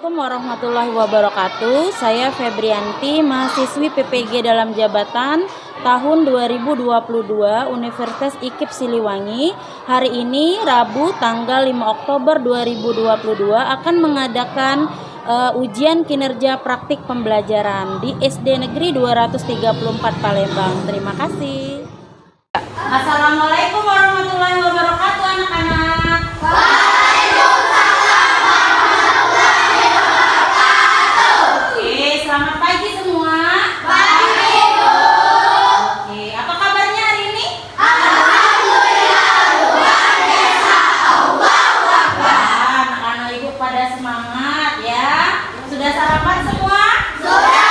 Assalamualaikum warahmatullahi wabarakatuh. Saya Febrianti, mahasiswi PPG dalam jabatan tahun 2022 Universitas IKIP Siliwangi. Hari ini Rabu tanggal 5 Oktober 2022 akan mengadakan ujian kinerja praktik pembelajaran di SD Negeri 234 Palembang. Terima kasih. Assalamualaikum warahmatullahi wabarakatuh anak-anak. Selamat pagi semua. Pagi, Bu. Oke, apa kabarnya hari ini? Alhamdulillah, luar biasa. Allahu Akbar. Anak-anak Ibu pada semangat ya. Sudah sarapan semua? Sudah.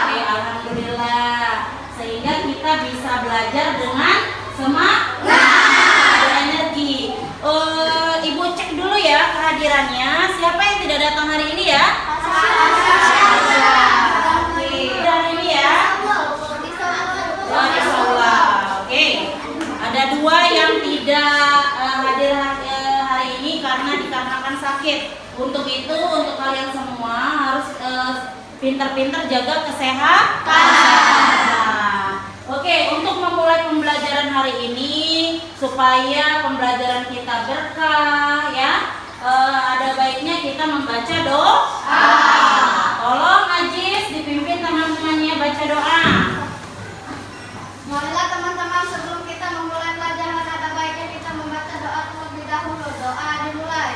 Oke, alhamdulillah. Sehingga kita bisa belajar dengan semangat, ada energi. Ibu cek dulu ya kehadirannya. Siapa yang tidak datang hari ini ya? Ada dua yang tidak hadir hari ini karena dikarenakan sakit. Untuk itu, untuk kalian semua harus pintar-pintar jaga kesehatan. Oke, untuk memulai pembelajaran hari ini supaya pembelajaran kita berkah ya, ada baiknya kita membaca doa. Tolong Ajis dipimpin teman-temannya baca doa. Marilah teman-teman, sebelum kita memulai pelajaran ada baiknya kita membaca doa terlebih dahulu. Doa dimulai.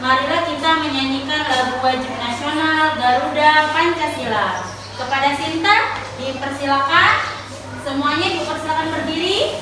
Marilah kita menyanyikan lagu wajib nasional Garuda Pancasila. Kepada Sinta dipersilakan, semuanya dipersilakan berdiri.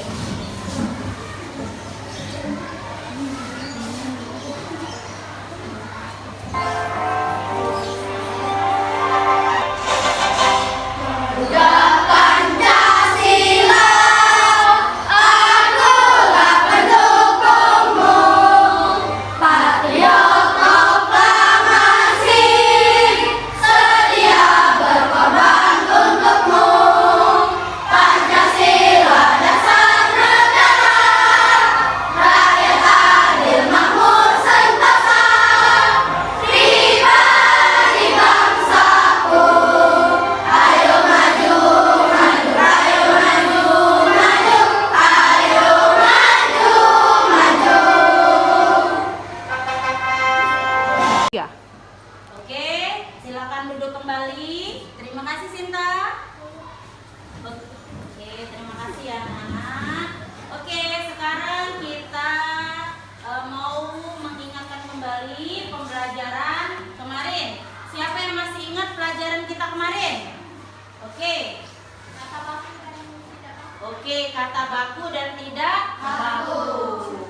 Oke, kata baku dan tidak baku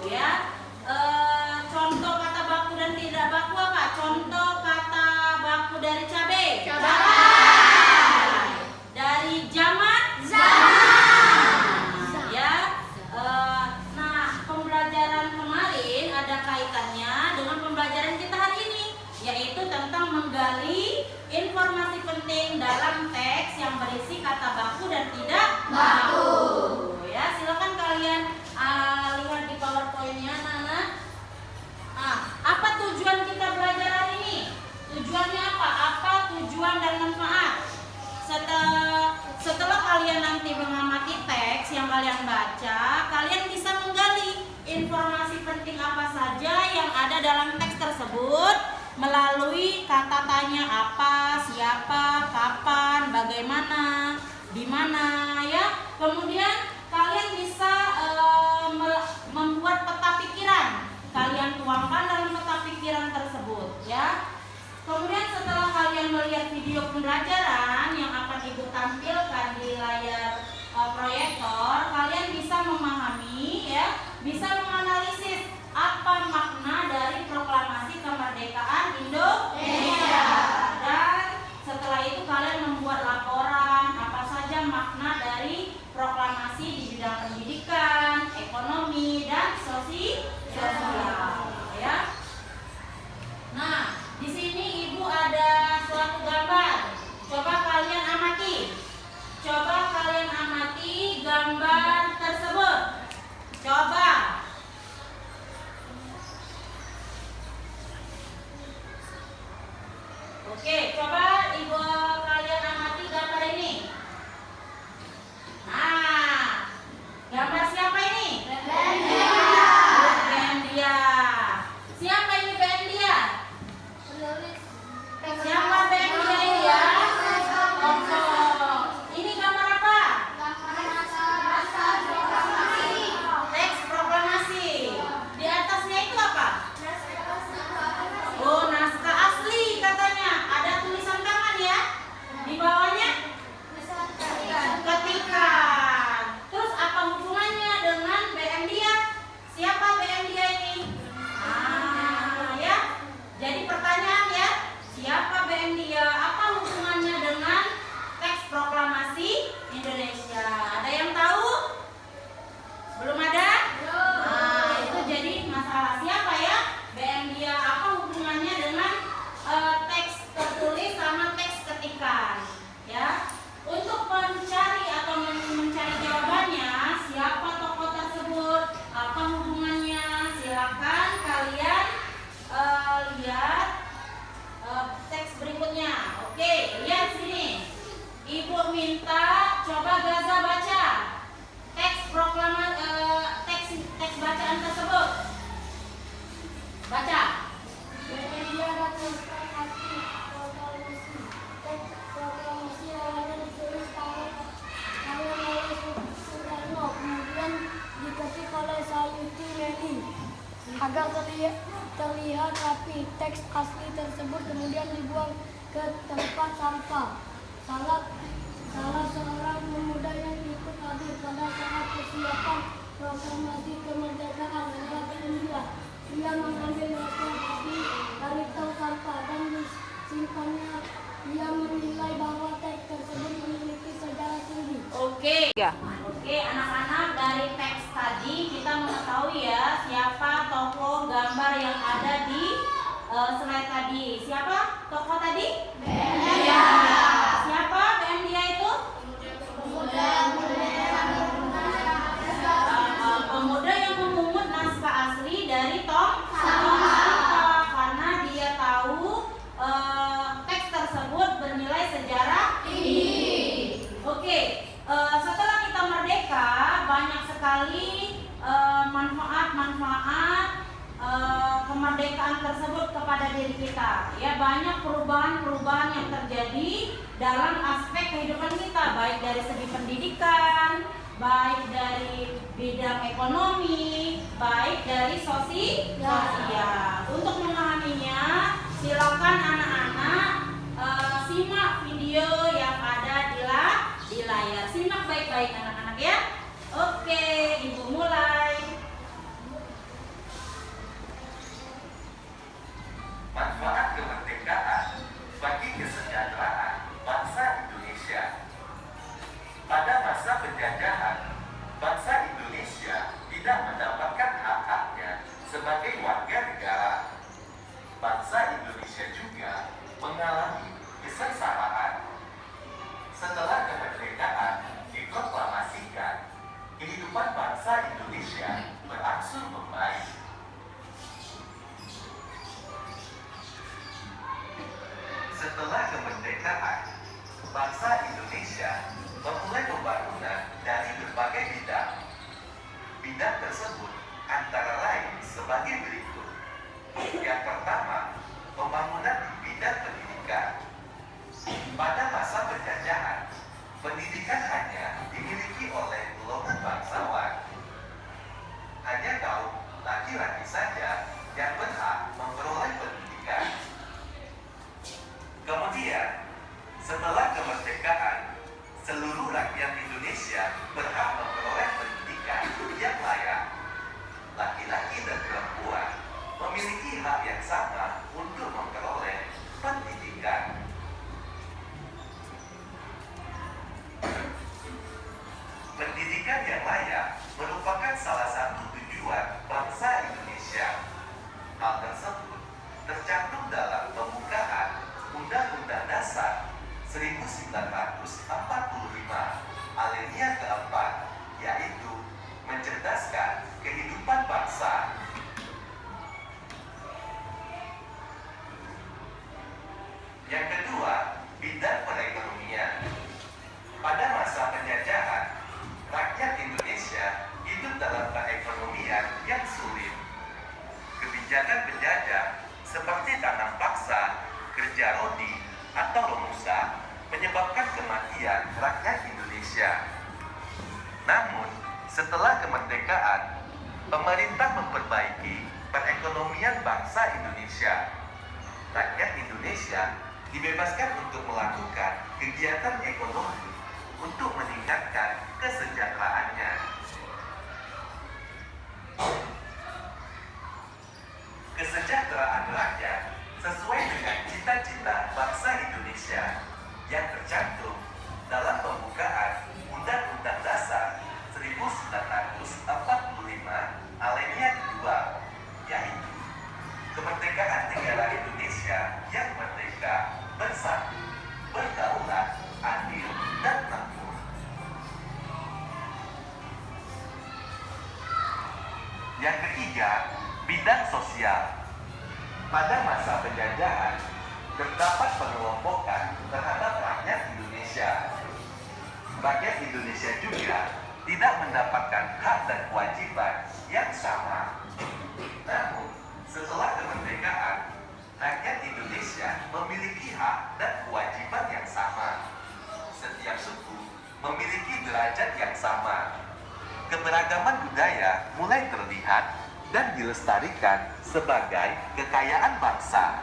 ya. Contoh kata baku dan tidak baku apa? Contoh kata baku dari cabai. Cabai. Dari zaman. Ya. Nah, pembelajaran kemarin ada kaitannya dengan pembelajaran kita hari ini, yaitu tentang menggali informasi penting dalam teks yang berisi kata baku dan tidak baku. Ya, silakan kalian lihat di PowerPoint-nya, Nana. Apa tujuan kita belajar hari ini? Tujuannya apa? Apa tujuan setelah kalian nanti mengamati teks yang kalian baca, kalian bisa menggali informasi penting apa saja yang ada dalam teks tersebut melalui kata tanya apa, siapa, kapan, bagaimana, di mana, ya. Kemudian kalian bisa membuat peta pikiran. Kalian tuangkan dalam peta pikiran tersebut, ya. Kemudian setelah kalian melihat video pembelajaran yang akan Ibu tampilkan di layar proyektor, kalian bisa memahami, ya, bisa menganalisis apa makna dari proklamasi kemerdekaan Indonesia. Dan setelah itu kalian membuat laporan apa saja makna dari proklamasi di bidang pendidikan, ekonomi, dan sosial, ya. Nah, di sini Ibu ada suatu gambar. Coba kalian amati. Coba kalian amati gambar tersebut. Coba. Oke, coba Ibu kalian amati gambar ini. Nah, gambar siapa ini? Bendia. Siapa ini Bendia? Siapa Bendia ini, ya? Ini gambar apa? Teks proklamasi. Di atasnya itu apa? Oh, naskah asli katanya. Ada tulisan tangan, ya? Di bawahnya? Ketikan. Terus apa hubungannya dengan BM dia? Siapa BM dia ini? Ya. Jadi pertanyaan, ya. Siapa BM dia? Apa hubungannya dengan teks proklamasi Indonesia? Ada yang tahu? Belum ada? Nah, itu jadi masalah siapa, ya? BM dia. Apa hubungannya dengan teks tertulis sama teks ketikan, ya? Untuk mencari atau mencari jawabannya, siapa tokoh tersebut, apa hubungannya, silakan kalian lihat teks berikutnya. Oke, lihat sini. Ibu minta coba Gaza baca teks teks bacaan tersebut. Baca. Kemudian diketik oleh Sayuti Leni agar terlihat rapi. Teks asli tersebut kemudian dibuang ke tempat sampah. Salah seorang pemuda yang ikut hadir pada saat persiapan proklamasi kemerdekaan adalah India. Ia mengambil naskah asli dari tong sampah dan disimpannya. Ia menilai bahwa teks tersebut memiliki sejarah tinggi. Oke, anak-anak, dari teks tadi kita mengetahui, ya, siapa tokoh gambar yang ada di slide tadi. Siapa tokoh tadi? Bendia. Siapa Bendia itu? Pemuda yang memungut naskah asli dari tong sampah karena dia tahu teks tersebut bernilai sejarah tinggi. Oke, setelah kita merdeka, banyak sekali manfaat-manfaat kemerdekaan tersebut kepada diri kita. Ya, banyak perubahan-perubahan yang terjadi dalam aspek kehidupan kita, baik dari segi pendidikan, baik dari bidang ekonomi, baik dari sosial. Untuk memahaminya, silakan anak-anak simak video yang ada di layar. Simak baik-baik anak-anak, ya. Oke, Ibu mulai. Manfaat kemerdekaan bagi kesejahteraan bangsa Indonesia. Pada masa penjajahan, bangsa Indonesia tidak mendapatkan hak-haknya sebagai warga negara. Bangsa Indonesia juga mengalami kesengsaraan. Setelah kemerdekaan diproklamasikan, kehidupan bangsa Indonesia berangsur membaik. Setelah kemerdekaan, bangsa Indonesia memulai pembangunan dari berbagai bidang. Bidang tersebut antara lain sebagai berikut. Yang pertama, pembangunan di bidang pendidikan. Pada masa penjajahan, pendidikan hanya dimiliki oleh golongan bangsawan. Hanya kaum laki-laki saja yang berhak memperoleh pendidikan. Kemudian, setelah kemerdekaan, seluruh rakyat Indonesia berhak memperoleh pendidikan yang layak. Laki-laki dan perempuan memiliki hak yang sama untuk memperoleh pendidikan. Pendidikan yang layak merupakan salah satu tujuan bangsa Indonesia. Hal tersebut tercantum dalam pembukaan Undang-Undang Dasar 1945 alinea keempat, yaitu mencerdaskan kehidupan bangsa. Yang kedua, bidang perekonomian. Pada masa penjajahan, rakyat Indonesia hidup dalam perekonomian yang sulit. Kebijakan penjajah seperti tanam paksa, kerja rodi, atau romusa menyebabkan kematian rakyat Indonesia. Namun, setelah kemerdekaan, pemerintah memperbaiki perekonomian bangsa Indonesia. Rakyat Indonesia dibebaskan untuk melakukan kegiatan ekonomi untuk meningkatkan kesejahteraannya. Kesejahteraan rakyat sesuai dengan cita-cita bangsa Indonesia yang tercantum dalam pembukaan Undang-Undang Dasar 1945 alinea kedua, yaitu kemerdekaan negara Indonesia yang merdeka, bersatu, berdaulat, adil, dan makmur. Yang ketiga, bidang sosial. Pada masa penjajahan, terdapat pengelompokan terhadap rakyat Indonesia. Rakyat Indonesia juga tidak mendapatkan hak dan kewajiban yang sama. Namun, setelah kemerdekaan, rakyat Indonesia memiliki hak dan kewajiban yang sama. Setiap suku memiliki derajat yang sama. Keberagaman budaya mulai terlihat dan dilestarikan sebagai kekayaan bangsa.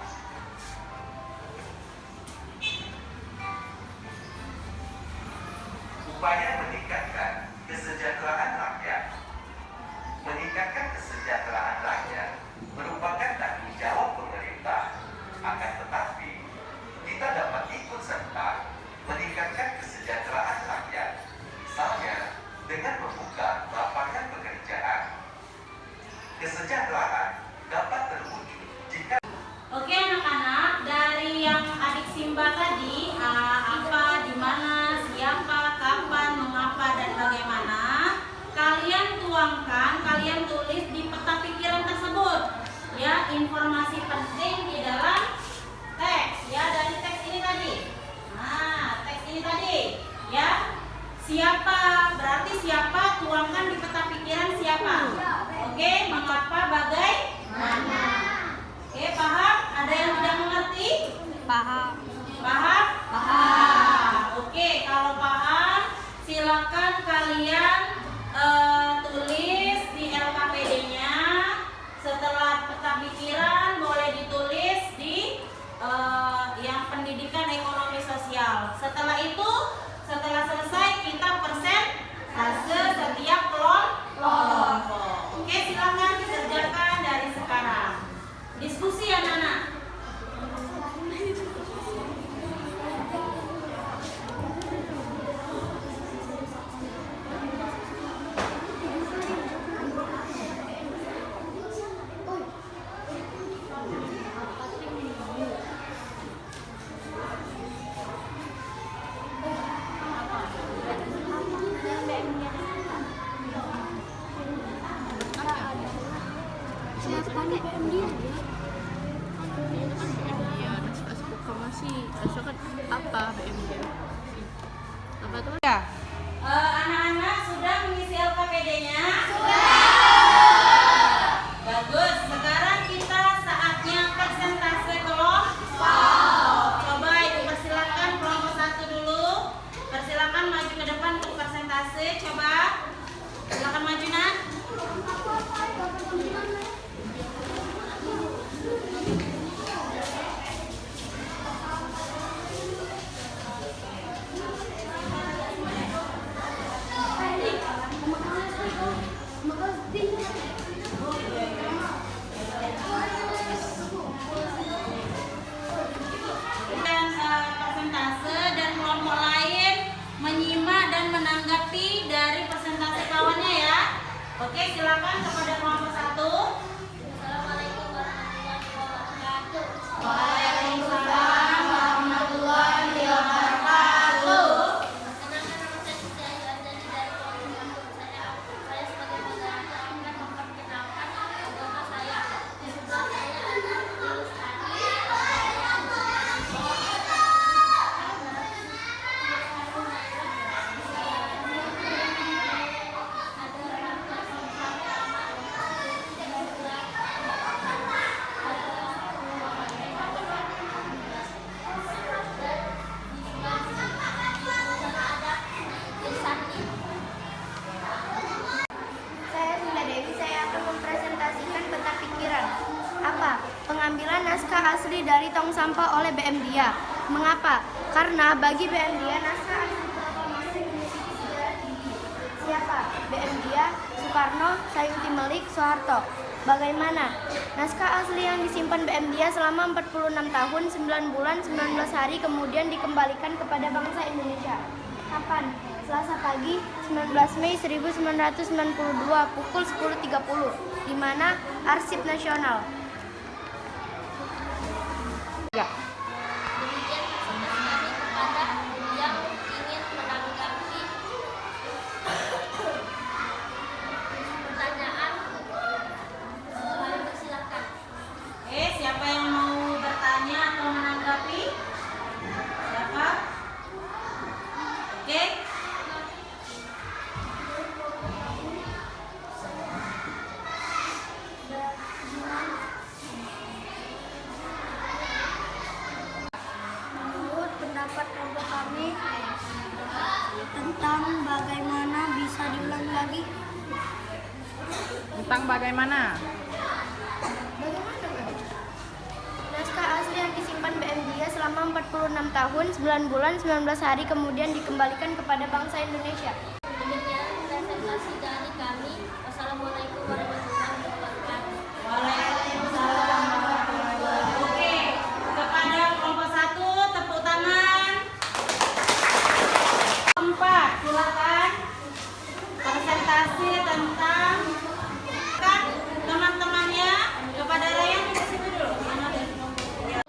Upaya meningkatkan kesejahteraan rakyat. Meningkatkan kesejahteraan rakyat merupakan tanggung jawab pemerintah. Akan tetapi, kita dapat ikut serta meningkatkan kesejahteraan rakyat, misalnya dengan membuka lapangan pekerjaan. Kesejahteraan dapat terwujud jika... Oke anak-anak, dari yang adik Simba tadi, apa, di mana, siapa, kapan, mengapa, dan bagaimana, kalian tuangkan, kalian tulis di peta pikiran tersebut, ya, informasi penting di dalam teks, ya, dari teks ini tadi. Nah, teks ini tadi, ya, siapa, berarti siapa, tuangkan di peta pikiran siapa. Oke, mengapa, bagaimana. Oke, paham? Ada yang tidak mengerti? Paham. Paham? Paham. Oke, kalau paham, silakan kalian tulis di LKPD-nya. Setelah peta pikiran, boleh ditulis di yang pendidikan ekonomi sosial. Setelah itu, setelah selesai, kita persentase setiap kelompok. Oke, silakan dikerjakan dari sekarang. Diskusi anak-anak. Siapa nih? dirasakan apa BMD? Apa teman? Ya. Anak-anak sudah mengisi LKPD-nya? Bagus. Sekarang kita saatnya persentase kelompok. Coba Ibu persilakan kelompok 1 dulu. Persilakan maju ke depan untuk persentase. Coba. Silakan maju, Nak. Persentase dan kelompok lain menyimak dan menanggapi dari persentase kawannya ya. Oke, silakan kepada kelompok 1. Assalamualaikum warahmatullahi wabarakatuh. Waalaikumsalam warahmatullahi wabarakatuh. Perkenalkan, nama saya Siti Ayu Anjani dari kelompok 1. Saya sebagai moderator akan memperkenalkan agama saya. Di sebelah saya ada ilustrasi. Saya Sunda Dewi, saya akan mempresentasikan peta pikiran. Apa? Pengambilan naskah asli dari tong sampah oleh BM Dia. Mengapa? Karena bagi BM Dia naskah asli proklamasi memiliki sejarah tinggi. Siapa? BM Dia, Soekarno, Sayuti Melik, Soeharto. Bagaimana? Naskah asli yang disimpan BM Dia selama 46 tahun, 9 bulan, 19 hari kemudian dikembalikan kepada bangsa Indonesia. Kapan? Selasa pagi 19 Mei 1992 pukul 10.30 di mana Arsip Nasional. Ya. Demikian presentasi kami kepada yang ingin menanggapi pertanyaan. Kami persilakan. Siapa yang mau bertanya atau menanggapi? Siapa? Oke. Menurut pendapat kelompok kami tentang bagaimana bisa diulang lagi. Tentang bagaimana? Naskah asli yang disimpan BM Dia selama 46 tahun, 9 bulan, 19 hari kemudian dikembalikan kepada bangsa Indonesia. Demikian presentasi dari kami. Wassalamualaikum warahmatullahi wabarakatuh. Waalaikumsalam warahmatullahi wabarakatuh. Oke, kepada kelompok 1 tepuk tangan. 4, silakan. Presentasi tentang kan teman-temannya kepada Ryan di situ dulu. Mana deh? Ya.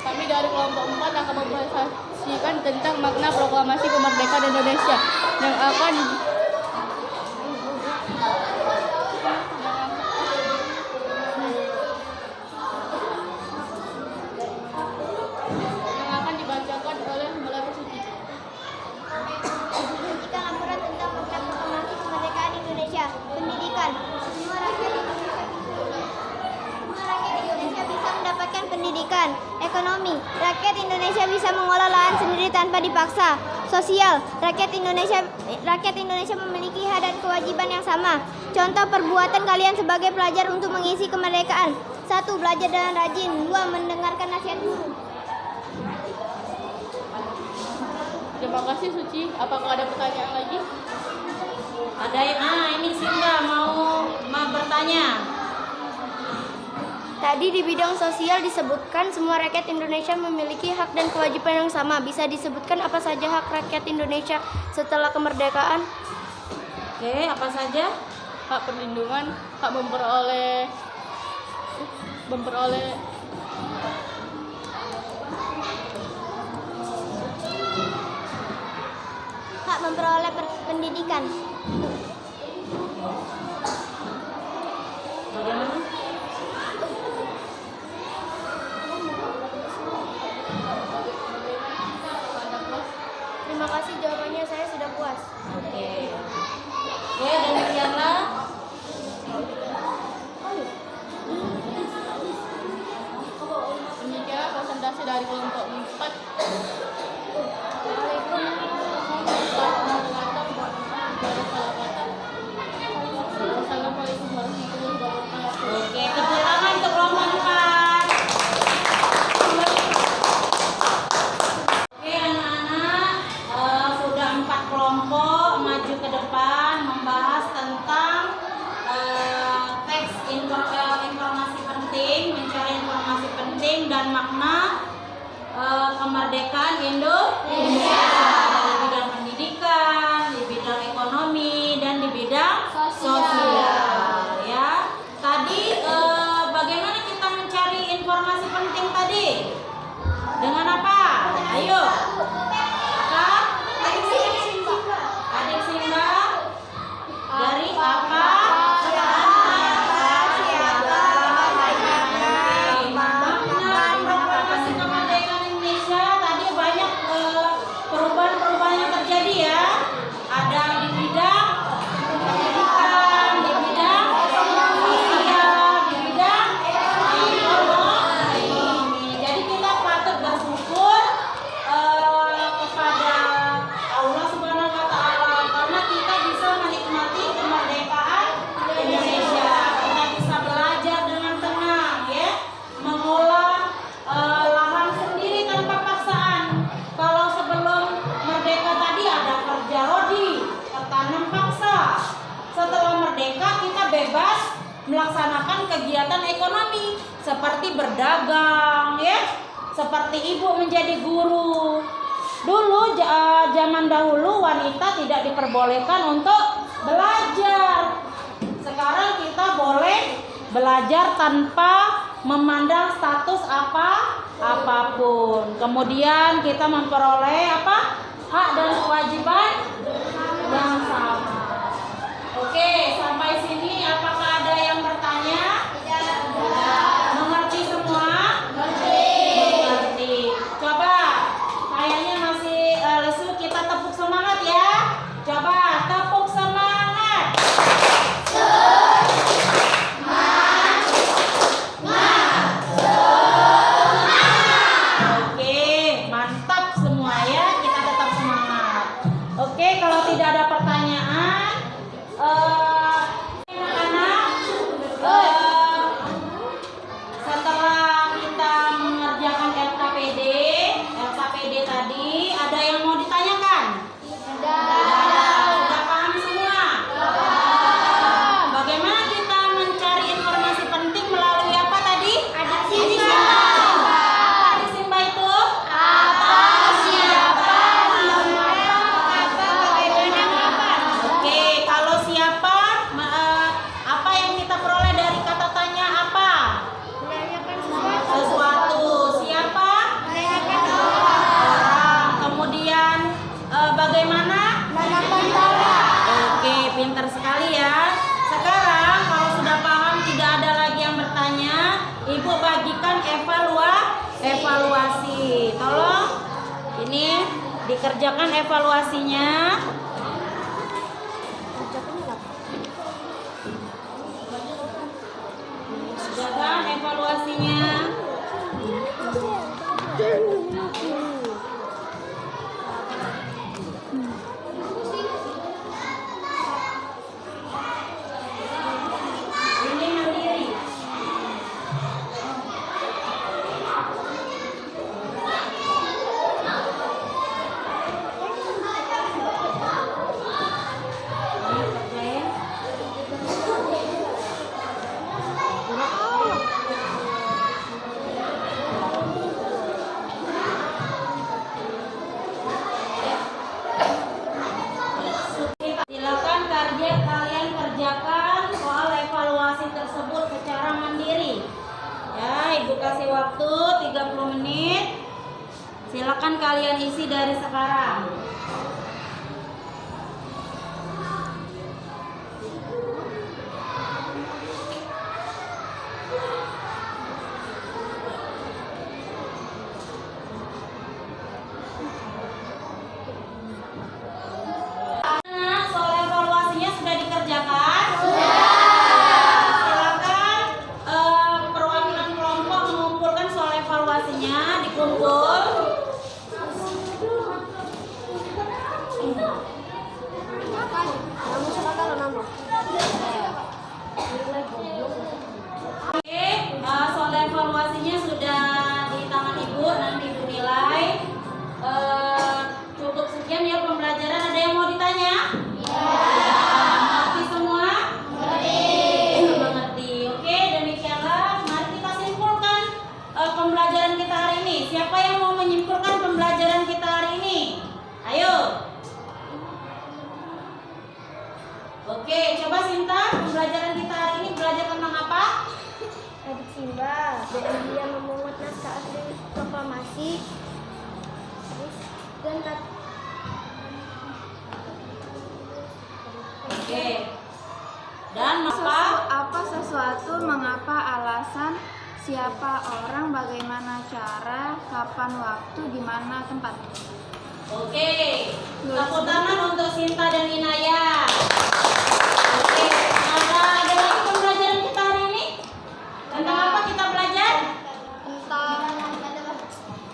Kami dari kelompok 4 akan mempresentasikan tentang makna proklamasi kemerdekaan Indonesia yang akan dibacakan oleh Melati Suci. Kita laporan tentang makna proklamasi kemerdekaan Indonesia. Pendidikan. Semua rakyat Indonesia bisa mendapatkan pendidikan. Ekonomi. Rakyat Indonesia bisa mengolah lahan sendiri tanpa dipaksa. Sosial. Rakyat Indonesia memiliki hak dan kewajiban yang sama. Contoh perbuatan kalian sebagai pelajar untuk mengisi kemerdekaan. 1. Belajar dengan rajin. 2. Mendengarkan nasihat guru. Terima kasih Suci. Apakah ada pertanyaan lagi? Ada ini Sinda mau bertanya. Tadi di bidang sosial disebutkan semua rakyat Indonesia memiliki hak dan kewajiban yang sama. Bisa disebutkan apa saja hak rakyat Indonesia setelah kemerdekaan? Oke, apa saja? Hak perlindungan, hak memperoleh Hak memperoleh pendidikan. kemerdekaan Indonesia dari bidang pendidikan, di bidang ekonomi, dan di bidang sosial. Ya, tadi bagaimana kita mencari informasi penting tadi? Dengan apa? Ayo. Apa? Adik Simba. Dari apa? Proklamasi kemerdekaan Indonesia tadi banyak perubahan-perubahan yang terjadi ya. Ada di bidang pendidikan, di bidang sosial, di bidang ekonomi. Jadi kita patut bersyukur kepada Allah Subhanahu wa Ta'ala karena kita bisa menikmati kemerdekaan Indonesia. Kita bisa belajar dengan tenang, ya, mengolah lahan sendiri tanpa paksaan. Kalau sebelum merdeka tadi ada kerja rodi, tanam paksa. Setelah merdeka kita bebas melaksanakan kegiatan ekonomi seperti berdagang, ya, seperti ibu menjadi guru. Dulu zaman dahulu wanita tidak diperbolehkan untuk belajar. Sekarang kita boleh belajar tanpa memandang status apapun. Kemudian kita memperoleh apa? Hak dan kewajiban yang sama. Oke, sampai sini apakah ada yang bertanya? Mengerti semua? Mengerti. Coba, kayaknya masih lesu, kita tepuk semangat ya. Coba tepuk semangat. Oke, mantap semua ya. Kita tetap semangat. Oke, kalau tidak ada pertanyaan, anak-anak, setelah kita mengerjakan LKPD tadi, ada yang mau ditanyakan? Sudah paham semua? Bagaimana kita mencari informasi penting melalui apa tadi? Adik Simba. Apa Adik Simba itu? Oke, kalau siapa, apa yang kita peroleh dari kata tanya apa? Sesuatu. Siapa? Orang. Kemudian bagaimana? Oke, pintar sekali ya. Sekarang kalau sudah paham, tidak ada lagi yang bertanya, Ibu bagikan evaluasi. Tolong ini dikerjakan evaluasinya. Kerjakan evaluasinya. Ini mandiri. Silakan kalian kerjakan soal evaluasi tersebut secara mandiri. Ya, Ibu kasih waktu 30 menit. Silakan kalian isi dari sekarang. Soal evaluasinya sudah dikerjakan? Silakan perwakilan kelompok mengumpulkan soal evaluasinya, dikumpul. dan dia memungut naskah asli proklamasi dan Oke. Dan Apa sesuatu, mengapa, alasan, siapa orang, bagaimana cara, kapan waktu, di mana tempat. Oke. Tepuk tangan untuk Sinta dan Inaya. Oke. Ada lagi pembelajaran kita hari ini? Tentang apa kita belajar?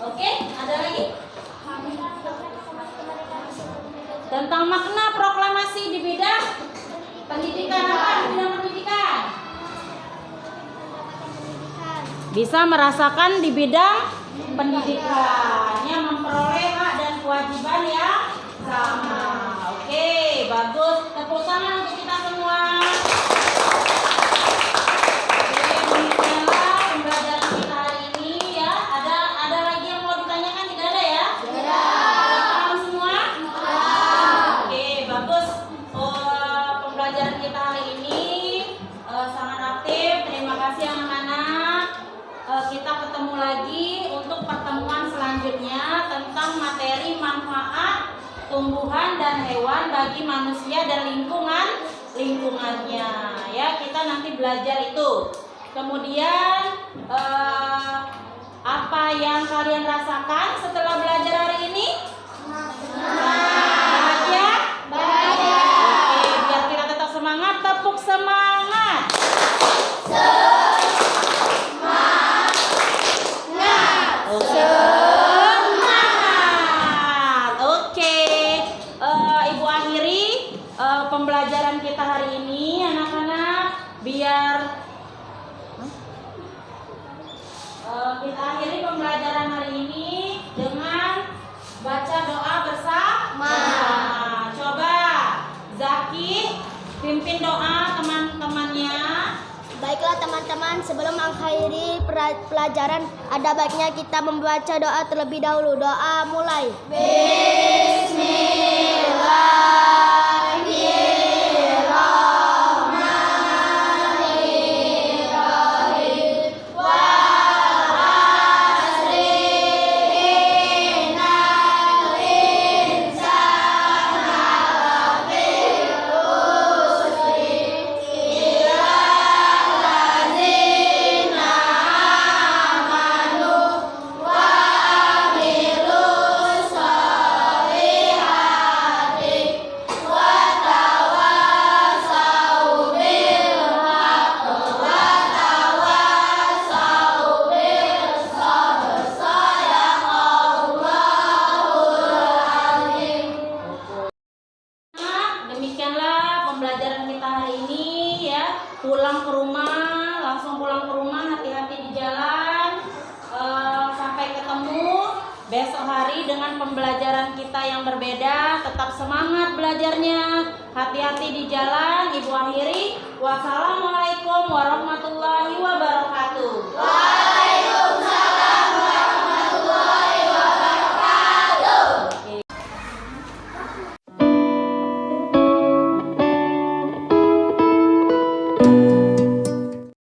Oke. Ada lagi? Tentang makna proklamasi di bidang pendidikan. Apa di bidang pendidikan? Bisa merasakan di bidang pendidikannya memperoleh hak dan kewajiban yang sama. Oke, bagus. Tepuk tangan untuk kita semua. Oke, demikianlah pembelajaran kita hari ini ya. Ada lagi yang mau ditanyakan? Tidak ada ya? Tidak. Paham semua? Oke, bagus. Pembelajaran kita hari ini sangat aktif. Terima kasih anak-anak. Kita ketemu lagi untuk pertemuan selanjutnya tentang materi manfaat tumbuhan dan hewan bagi manusia dan lingkungannya ya. Kita nanti belajar itu. Kemudian apa yang kalian rasakan setelah belajar hari ini? Bahagia? Oke, biar kita tetap semangat, tepuk semangat. Semangat. Oke. Ibu akhiri pembelajaran kita hari ini anak-anak biar kita akhiri pembelajaran hari ini dengan baca doa bersama. Coba Zaki pimpin doa teman-temannya. Baiklah teman-teman, sebelum mengakhiri pelajaran ada baiknya kita membaca doa terlebih dahulu. Doa mulai. Demikianlah pembelajaran kita hari ini ya. Pulang ke rumah, langsung pulang ke rumah, hati-hati di jalan. Sampai ketemu besok hari dengan pembelajaran kita yang berbeda. Tetap semangat belajarnya. Hati-hati di jalan. Ibu akhiri. Wassalamualaikum warahmatullahi wabarakatuh.